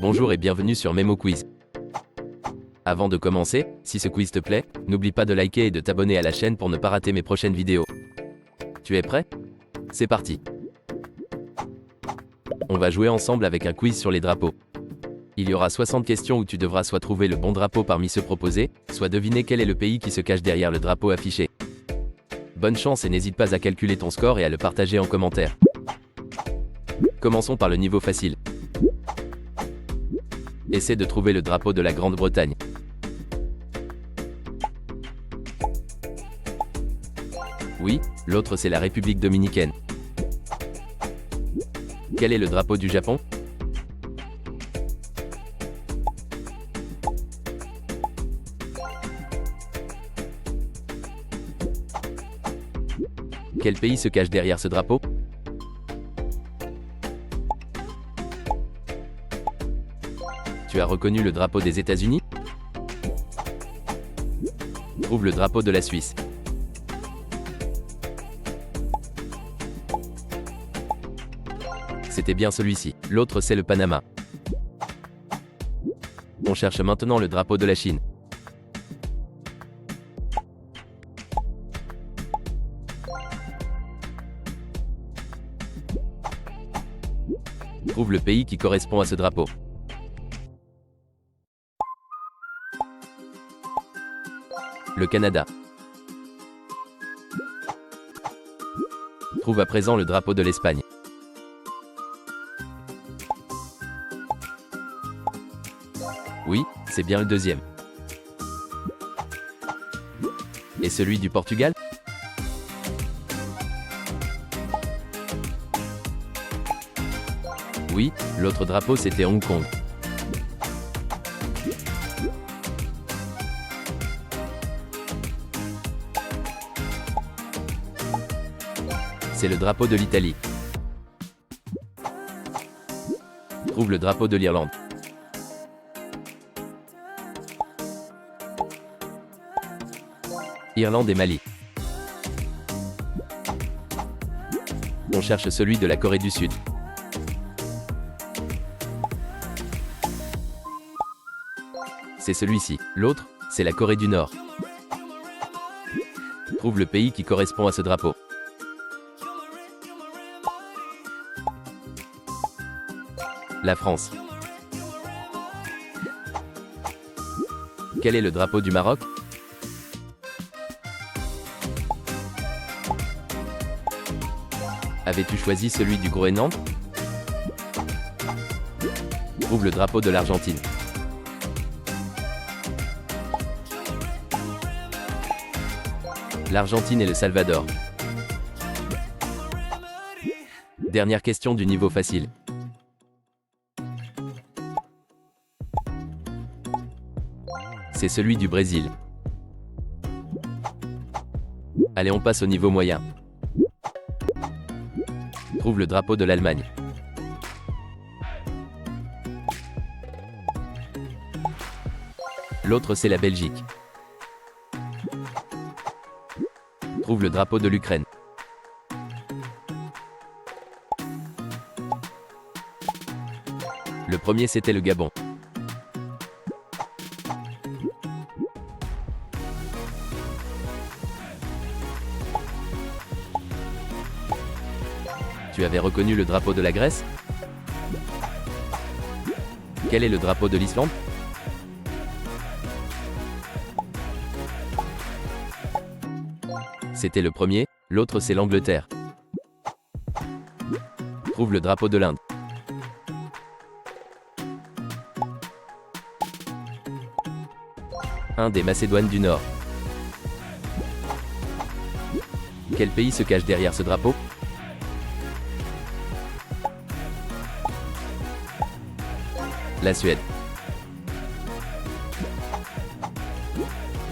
Bonjour et bienvenue sur Memo Quiz. Avant de commencer, si ce quiz te plaît, n'oublie pas de liker et de t'abonner à la chaîne pour ne pas rater mes prochaines vidéos. Tu es prêt? C'est parti. On va jouer ensemble avec un quiz sur les drapeaux. Il y aura 60 questions où tu devras soit trouver le bon drapeau parmi ceux proposés, soit deviner quel est le pays qui se cache derrière le drapeau affiché. Bonne chance et n'hésite pas à calculer ton score et à le partager en commentaire. Commençons par le niveau facile. Essaie de trouver le drapeau de la Grande-Bretagne. Oui, l'autre c'est la République dominicaine. Quel est le drapeau du Japon? Quel pays se cache derrière ce drapeau? Tu as reconnu le drapeau des États-Unis? Trouve le drapeau de la Suisse. C'était bien celui-ci. L'autre c'est le Panama. On cherche maintenant le drapeau de la Chine. Trouve le pays qui correspond à ce drapeau. Le Canada. Trouve à présent le drapeau de l'Espagne. Oui, c'est bien le deuxième. Et celui du Portugal? Oui, l'autre drapeau c'était Hong Kong. C'est le drapeau de l'Italie. Trouve le drapeau de l'Irlande. Irlande et Mali. On cherche celui de la Corée du Sud. C'est celui-ci. L'autre, c'est la Corée du Nord. Trouve le pays qui correspond à ce drapeau. La France. Quel est le drapeau du Maroc? Avais-tu choisi celui du Groenland? Trouve le drapeau de l'Argentine. L'Argentine et le Salvador. Dernière question du niveau facile. C'est celui du Brésil. Allez, on passe au niveau moyen. Trouve le drapeau de l'Allemagne. L'autre c'est la Belgique. Trouve le drapeau de l'Ukraine. Le premier c'était le Gabon. Tu avais reconnu le drapeau de la Grèce? Quel est le drapeau de l'Islande? C'était le premier, l'autre c'est l'Angleterre. Trouve le drapeau de l'Inde. Inde et Macédoine du Nord. Quel pays se cache derrière ce drapeau? La Suède.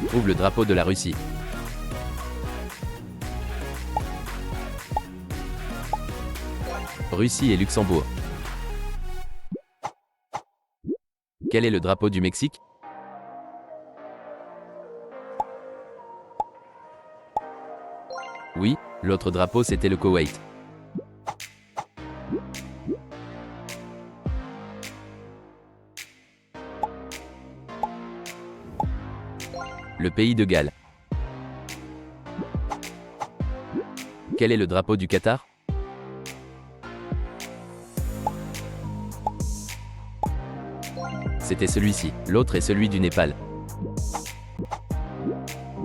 Trouve le drapeau de la Russie. Russie et Luxembourg. Quel est le drapeau du Mexique? Oui, l'autre drapeau c'était le Koweït. Le pays de Galles. Quel est le drapeau du Qatar? C'était celui-ci. L'autre est celui du Népal.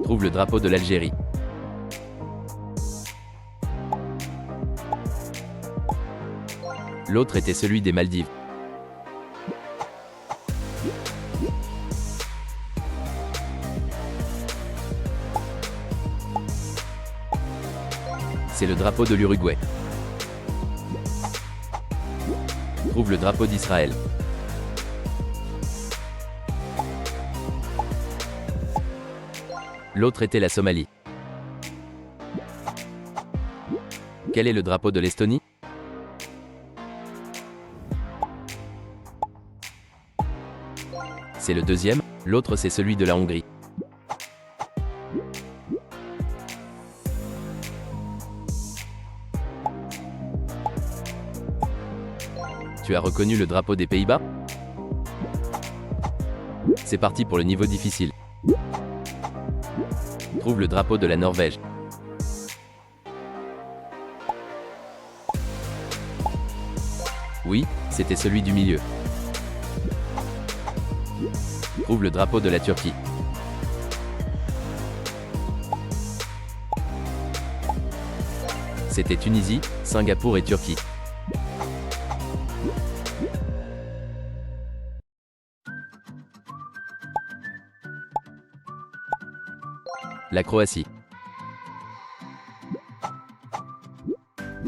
Trouve le drapeau de l'Algérie. L'autre était celui des Maldives. C'est le drapeau de l'Uruguay. Trouve le drapeau d'Israël. L'autre était la Somalie. Quel est le drapeau de l'Estonie? C'est le deuxième, l'autre c'est celui de la Hongrie. Tu as reconnu le drapeau des Pays-Bas? C'est parti pour le niveau difficile. Trouve le drapeau de la Norvège. Oui, c'était celui du milieu. Trouve le drapeau de la Turquie. C'était Tunisie, Singapour et Turquie. La Croatie.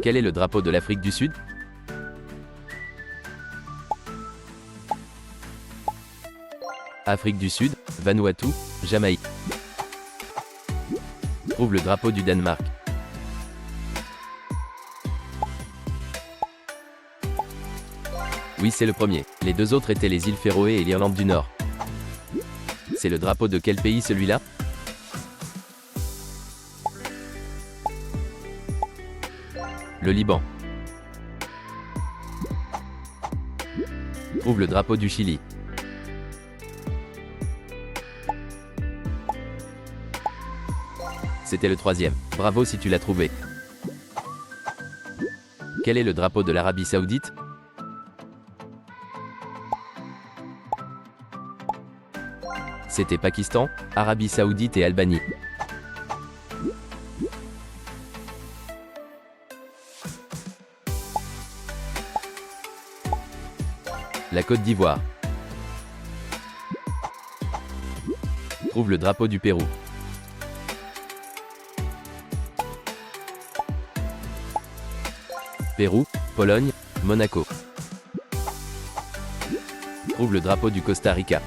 Quel est le drapeau de l'Afrique du Sud? Afrique du Sud, Vanuatu, Jamaïque. Trouve le drapeau du Danemark. Oui, c'est le premier. Les deux autres étaient les îles Féroé et l'Irlande du Nord. C'est le drapeau de quel pays celui-là? Le Liban. Trouve le drapeau du Chili. C'était le troisième. Bravo si tu l'as trouvé. Quel est le drapeau de l'Arabie Saoudite? C'était Pakistan, Arabie Saoudite et Albanie. La Côte d'Ivoire. Trouve le drapeau du Pérou. Pérou, Pologne, Monaco. Trouve le drapeau du Costa Rica.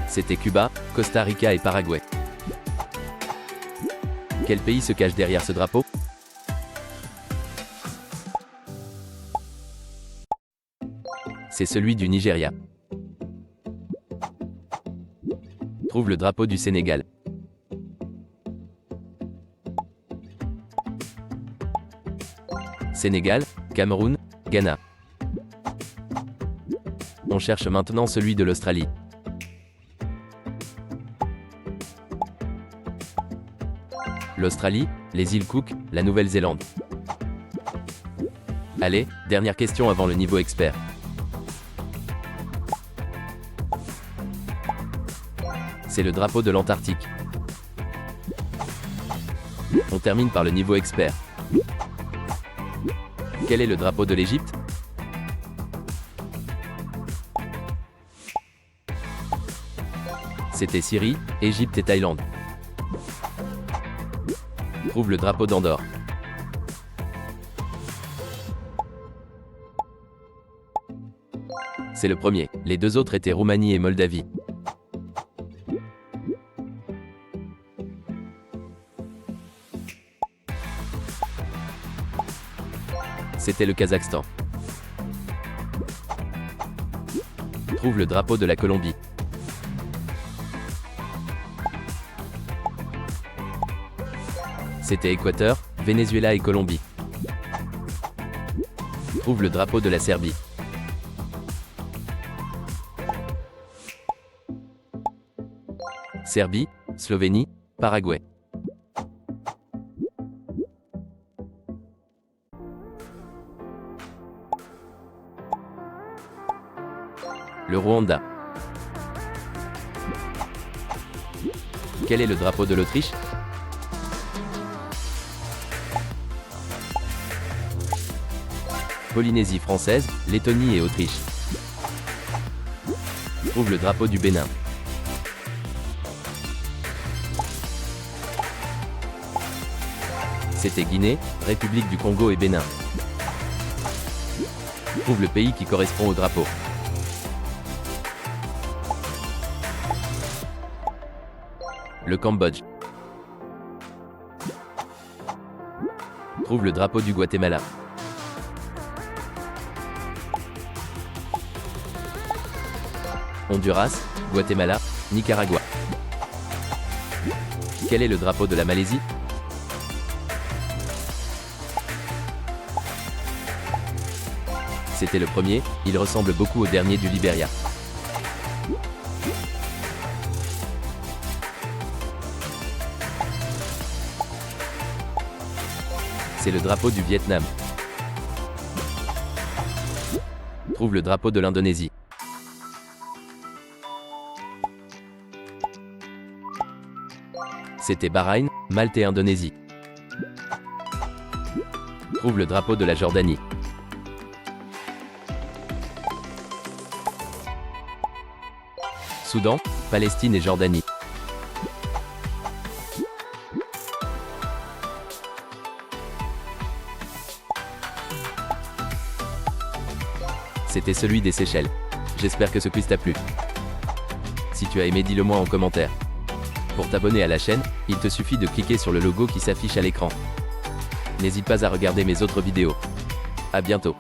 C'était Cuba, Costa Rica et Paraguay. Quel pays se cache derrière ce drapeau? C'est celui du Nigeria. Trouve le drapeau du Sénégal. Sénégal, Cameroun, Ghana. On cherche maintenant celui de l'Australie. L'Australie, les îles Cook, la Nouvelle-Zélande. Allez, dernière question avant le niveau expert. C'est le drapeau de l'Antarctique. On termine par le niveau expert. Quel est le drapeau de l'Égypte? C'était Syrie, Égypte et Thaïlande. Trouve le drapeau d'Andorre. C'est le premier. Les deux autres étaient Roumanie et Moldavie. C'était le Kazakhstan. Trouve le drapeau de la Colombie. C'était Équateur, Venezuela et Colombie. Trouve le drapeau de la Serbie. Serbie, Slovénie, Paraguay. Le Rwanda. Quel est le drapeau de l'Autriche? Polynésie française, Lettonie et Autriche. Trouve le drapeau du Bénin. C'était Guinée, République du Congo et Bénin. Trouve le pays qui correspond au drapeau. Le Cambodge. Trouve le drapeau du Guatemala. Honduras, Guatemala, Nicaragua. Quel est le drapeau de la Malaisie? C'était le premier, il ressemble beaucoup au dernier du Libéria. C'est le drapeau du Vietnam. Trouve le drapeau de l'Indonésie. C'était Bahreïn, Malte et Indonésie. Trouve le drapeau de la Jordanie. Soudan, Palestine et Jordanie. C'était celui des Seychelles. J'espère que ce quiz t'a plu. Si tu as aimé, dis-le moi en commentaire. Pour t'abonner à la chaîne, il te suffit de cliquer sur le logo qui s'affiche à l'écran. N'hésite pas à regarder mes autres vidéos. À bientôt.